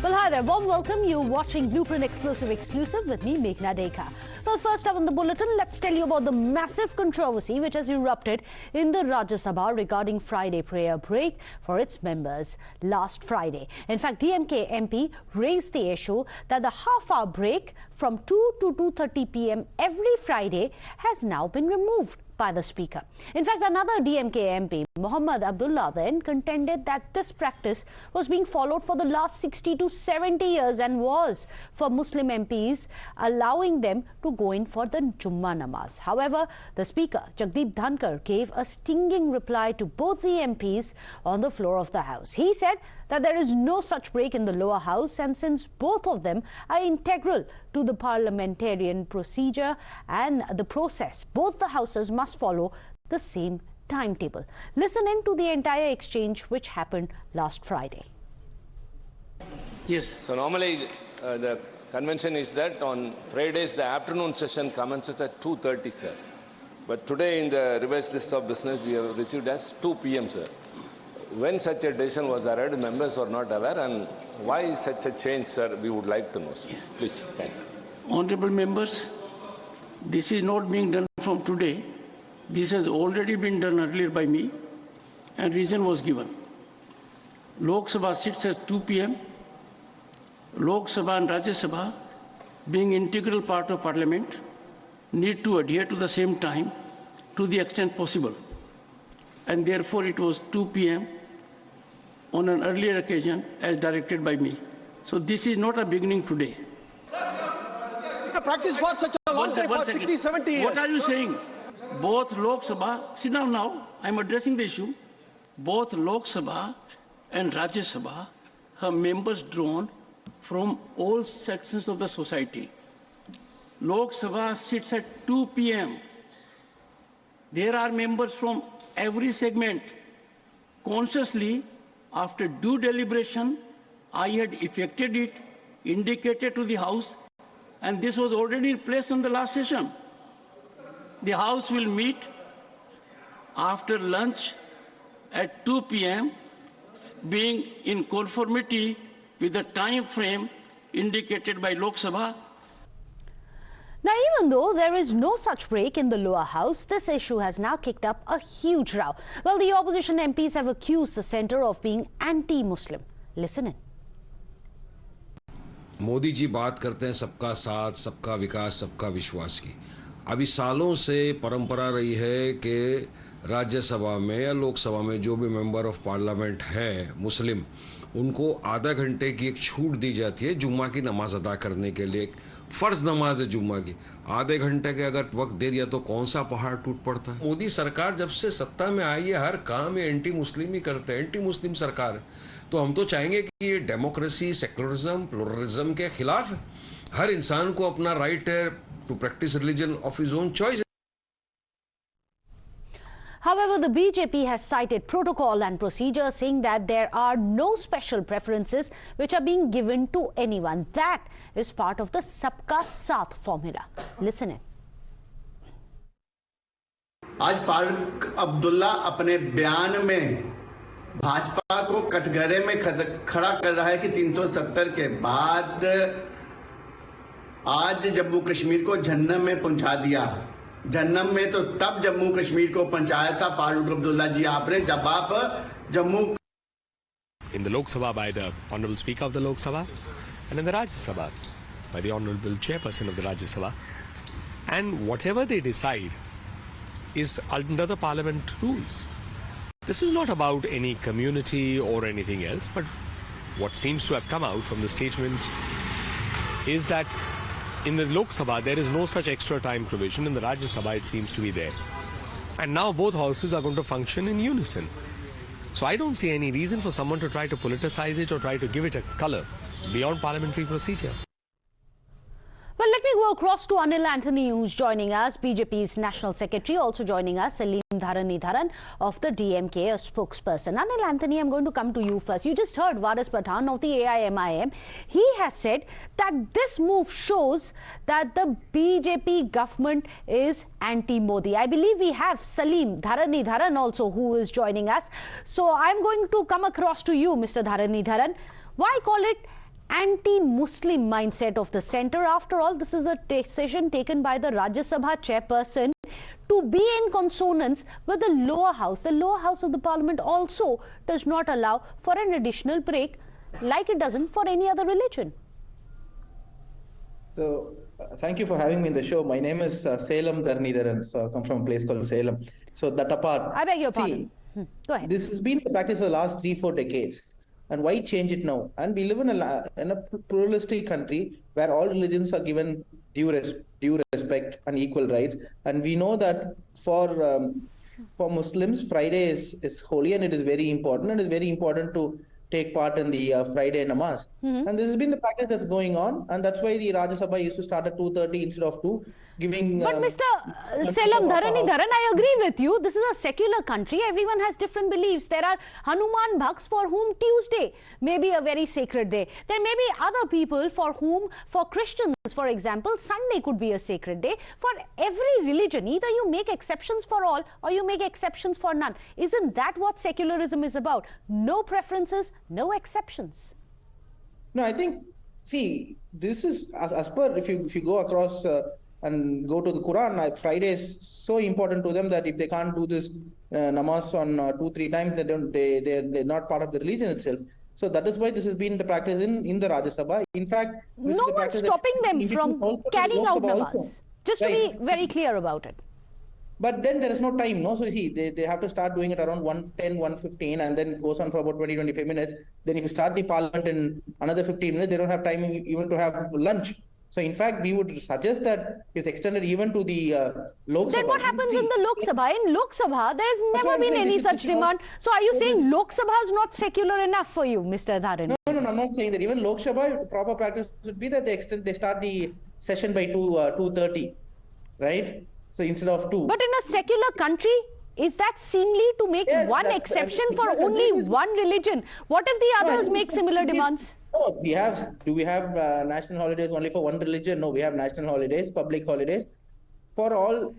Well, hi there. Warm welcome. You're watching Blueprint Exclusive with me, Meghna Deka. Well, first up on the bulletin, let's tell you about the massive controversy which has erupted in the Rajya Sabha regarding Friday prayer break for its members last Friday. In fact, DMK MP raised the issue that the half-hour break from 2 to 2:30 p.m. every Friday has now been removed by the Speaker. In fact, another DMK MP, Mohammad Abdullah, then contended that this practice was being followed for the last 60 to 70 years and was for Muslim MPs, allowing them to go in for the Jummah namaz. However, the Speaker, Jagdeep Dhankar, gave a stinging reply to both the MPs on the floor of the House. He said that there is no such break in the lower house, and since both of them are integral to the parliamentarian procedure and the process, both the houses must follow the same timetable. Listen in to the entire exchange which happened last Friday. Yes. So normally the convention is that on Fridays the afternoon session commences at 2:30, sir. But today in the revised list of business we have received as 2 p.m., sir. When such a decision was arrived, members are not aware, and why such a change, sir? We would like to know, sir. Please, thank you. Honorable members, this is not being done from today. This has already been done earlier by me, and reason was given. Lok Sabha sits at 2 p.m. Lok Sabha and Rajya Sabha, being integral part of Parliament, need to adhere to the same time to the extent possible. And therefore it was 2 p.m. on an earlier occasion as directed by me. So this is not a beginning today. Practice for such a long time, for 60, 70 years. What are you saying? Both Lok Sabha, sit down now, I'm addressing the issue. Both Lok Sabha and Rajya Sabha have members drawn from all sections of the society. Lok Sabha sits at 2 p.m. There are members from every segment. Consciously, after due deliberation, I had effected it, indicated to the House, and this was already in place on the last session. The House will meet after lunch at 2 p.m., being in conformity with the time frame indicated by Lok Sabha. Now, even though there is no such break in the lower house, this issue has now kicked up a huge row. Well, the opposition MPs have accused the centre of being anti-Muslim. Listen in. Modi ji बात करते हैं सबका साथ, सबका विकास, सबका विश्वास की। अभी सालों से परंपरा रही है कि राज्यसभा में या लोकसभा में जो भी मेंबर ऑफ पार्लियामेंट है मुस्लिम, उनको आधा घंटे की एक छूट दी जाती है जुम्मा की नमाज अदा करने के लिए। फ़र्ज़ नमाज है जुम्मा की, आधे घंटे के अगर वक्त दे दिया तो कौन सा पहाड़ टूट पड़ता है। मोदी सरकार जब से सत्ता में आई है हर काम ये एंटी मुस्लिम ही करते हैं, एंटी मुस्लिम सरकार है। तो हम तो चाहेंगे कि ये डेमोक्रेसी, सेक्युलरिज्म, प्लुरलिज्म के खिलाफ है। हर इंसान को अपना राइट है to practice religion of his own choice. However, the BJP has cited protocol and procedure, saying that there are no special preferences which are being given to anyone. That is part of the Sabka Saath formula. Listen in. आज फारूक अब्दुल्ला अपने बयान में भाजपा को कटघरे में खड़ा कर रहा है कि 370 के बाद आज जम्मू कश्मीर को जहन्नम में पहुंचा दिया। जहन्नम में तो तब जम्मू कश्मीर को पहुंचाया था फारूक अब्दुल्ला जी आपने, जब आप Jammu in the Lok Sabha by the Honorable Speaker of the Lok Sabha, and in the Rajya Sabha by the Honorable Chairperson of the Rajya Sabha, and whatever they decide is under the Parliament rules. This is not about any community or anything else, but what seems to have come out from the statement is that in the Lok Sabha there is no such extra time provision. In the Rajya Sabha it seems to be there. And now both houses are going to function in unison. So I don't see any reason for someone to try to politicize it or try to give it a colour beyond parliamentary procedure. Well, let me go across to Anil Anthony, who's joining us, BJP's National Secretary, also joining us, Salim Dharanidharan of the DMK, a spokesperson. Anil Anthony, I'm going to come to you first. You just heard Varis Pathan of the AIMIM. He has said that this move shows that the BJP government is anti-Modi. I believe we have Salim Dharanidharan also who is joining us. So I'm going to come across to you, Mr. Dharanidharan. Why call it anti-Muslim mindset of the centre. After all, this is a decision taken by the Rajya Sabha chairperson to be in consonance with the lower house. The lower house of the parliament also does not allow for an additional break like it doesn't for any other religion. So, thank you for having me in the show. My name is Salem Dharnidharan. So, I come from a place called Salem. So, that apart. I beg your pardon. Go ahead. This has been the practice for the last 3-4 decades. And why change it now? And we live in a pluralistic country where all religions are given due respect and equal rights. And we know that for Muslims, Friday is holy and it is very important. And it is very important to take part in the Friday namaz. And this has been the practice that's going on. And that's why the Rajya Sabha used to start at 2:30 instead of 2. Giving, but Mr. Salem Dharanidharan, I agree with you. This is a secular country. Everyone has different beliefs. There are Hanuman Bhakts for whom Tuesday may be a very sacred day. There may be other people for whom, for Christians, for example, Sunday could be a sacred day. For every religion, either you make exceptions for all or you make exceptions for none. Isn't that what secularism is about? No preferences, no exceptions. No, I think, see, this is as per, if you go across and go to the Quran, Friday is so important to them that if they can't do this namaz on 2-3 times, they're not part of the religion itself. So that is why this has been the practice in the Rajya Sabha. In fact, no one's stopping them from carrying out namaz. Just to be very clear about it. But then there is no time, no? So see, they have to start doing it around 1:10, 1:15, and then it goes on for about 20-25 minutes. Then if you start the parliament in another 15 minutes, they don't have time even to have lunch. So in fact, we would suggest that it's extended even to the Lok Sabha. Then what happens in the Lok Sabha? In Lok Sabha, there has never been any such demand. So are you saying Lok Sabha is not secular enough for you, Mr. Dharan? No, I'm not saying that. Even Lok Sabha, proper practice would be that they start the session by 2:30, right? So instead of 2. But in a secular country, is that seemly to make one exception for only one religion? What if the others make similar demands? No, do we have national holidays only for one religion? No, we have national holidays, public holidays for all.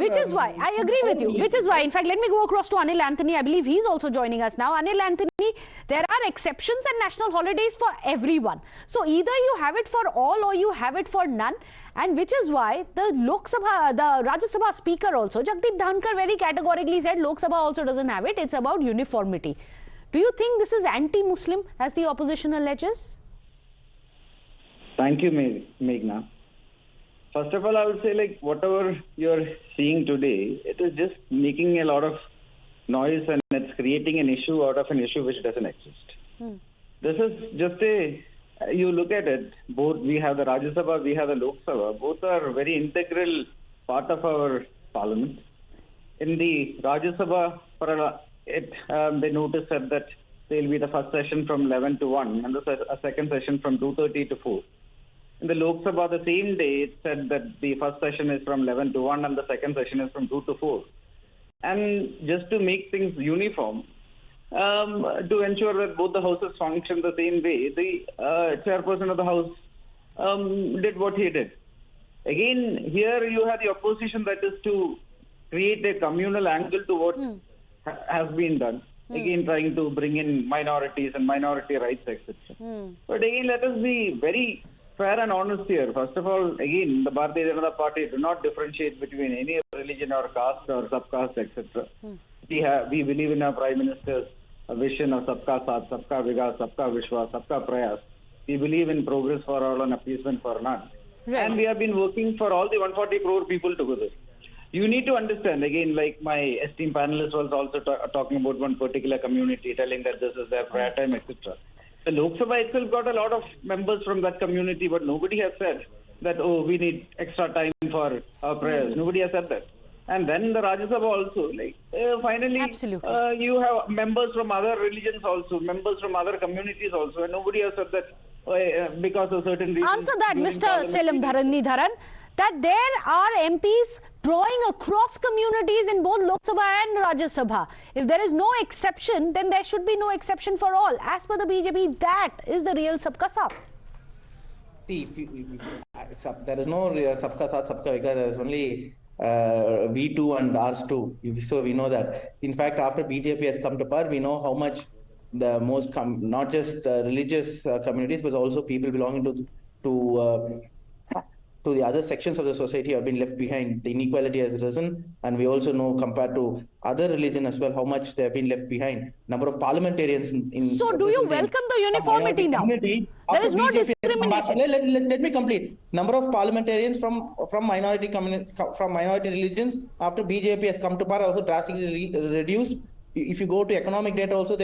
Which is why, I agree with you, which is why, in fact, let me go across to Anil Anthony. I believe he's also joining us now. Anil Anthony, there are exceptions and national holidays for everyone. So either you have it for all or you have it for none. And which is why the Lok Sabha, the Rajya Sabha speaker also, Jagdeep Dhankar, very categorically said Lok Sabha also doesn't have it. It's about uniformity. Do you think this is anti-Muslim, as the opposition alleges? Thank you, Meghna. First of all, I would say, like, whatever you're seeing today, it is just making a lot of noise and it's creating an issue out of an issue which doesn't exist. This is just you look at it, both we have the Rajya Sabha, we have the Lok Sabha, both are very integral part of our parliament. In the Rajya Sabha, they noticed that there will be the first session from 11 to 1 and a second session from 2:30 to 4. In the Lok Sabha, the same day, it said that the first session is from 11 to 1 and the second session is from 2 to 4. And just to make things uniform, to ensure that both the houses function the same way, the chairperson of the house did what he did. Again, here you have the opposition that is to create a communal angle to what has been done. Again, trying to bring in minorities and minority rights, etc. But again, let us be very fair and honest here. First of all, again, the Bharatiya Janata Party do not differentiate between any religion or caste or subcaste, etc. We believe in our Prime Minister's vision of Sabka Saath, Sabka Vikas, Sabka Vishwas, Sabka Prayas. We believe in progress for all and appeasement for none. Right. And we have been working for all the 140 crore people together. You need to understand, again, like my esteemed panelist was also talking about one particular community, telling that this is their prayer time, etc. The Lok Sabha itself got a lot of members from that community, but nobody has said that, oh, we need extra time for our prayers. Nobody has said that. And then the Rajya Sabha also, like, finally, you have members from other religions also, members from other communities also, and nobody has said that because of certain reasons. Answer that, Mr. Salem Dharanidharan, that there are MPs drawing across communities in both Lok Sabha and Rajya Sabha. If there is no exception, then there should be no exception for all. As per the BJP, that is the real Sabka Saath. See, there is no Sabka Saath, Sabka Vikas. There is only V2 and Rs2. So we know that. In fact, after BJP has come to power, we know how much the most not just religious communities, but also people belonging to the other sections of the society have been left behind. The inequality has risen, and we also know compared to other religion as well how much they have been left behind. Number of parliamentarians in So do you welcome the uniformity now? There is no discrimination. Let me complete. Number of parliamentarians from minority religions after BJP has come to power also drastically reduced. If you go to economic data also,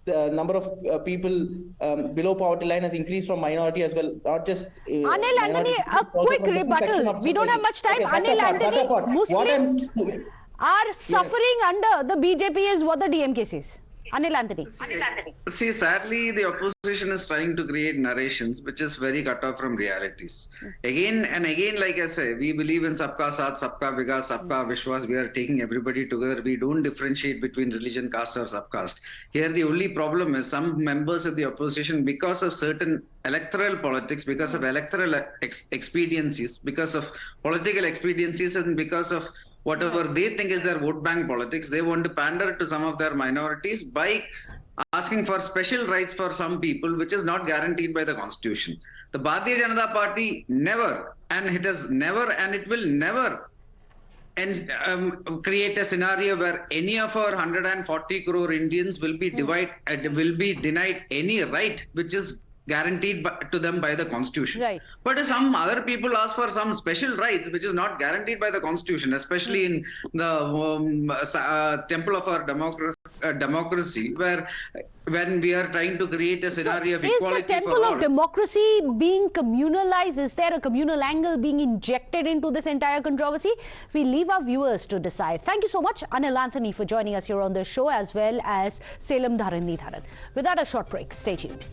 the number of people below poverty line has increased from minority as well, not just Anil Anthony, a quick rebuttal. We don't have much time. Okay, Anil Anthony, Muslims are suffering under the BJP is what the DMK says. Anil Anthony. See, sadly, the opposition is trying to create narrations which is very cut off from realities. Again and again, like I say, we believe in Sabka Saath, Sabka Vikas, Sabka Vishwas. We are taking everybody together. We don't differentiate between religion, caste or subcaste. Here, the only problem is some members of the opposition, because of certain electoral politics, because of electoral expediencies, because of political expediencies, and because of whatever they think is their vote bank politics, they want to pander to some of their minorities by asking for special rights for some people, which is not guaranteed by the constitution. The Bharatiya Janata Party never, and it has never, and it will never create a scenario where any of our 140 crore Indians will be denied any right which is guaranteed to them by the constitution. Right. But if some other people ask for some special rights which is not guaranteed by the constitution, especially in the temple of our democracy, where when we are trying to create a scenario of equality is the temple of democracy being communalized? Is there a communal angle being injected into this entire controversy? We leave our viewers to decide. Thank you so much, Anil Anthony, for joining us here on the show, as well as Salem Dharanidharan. Without a short break, stay tuned.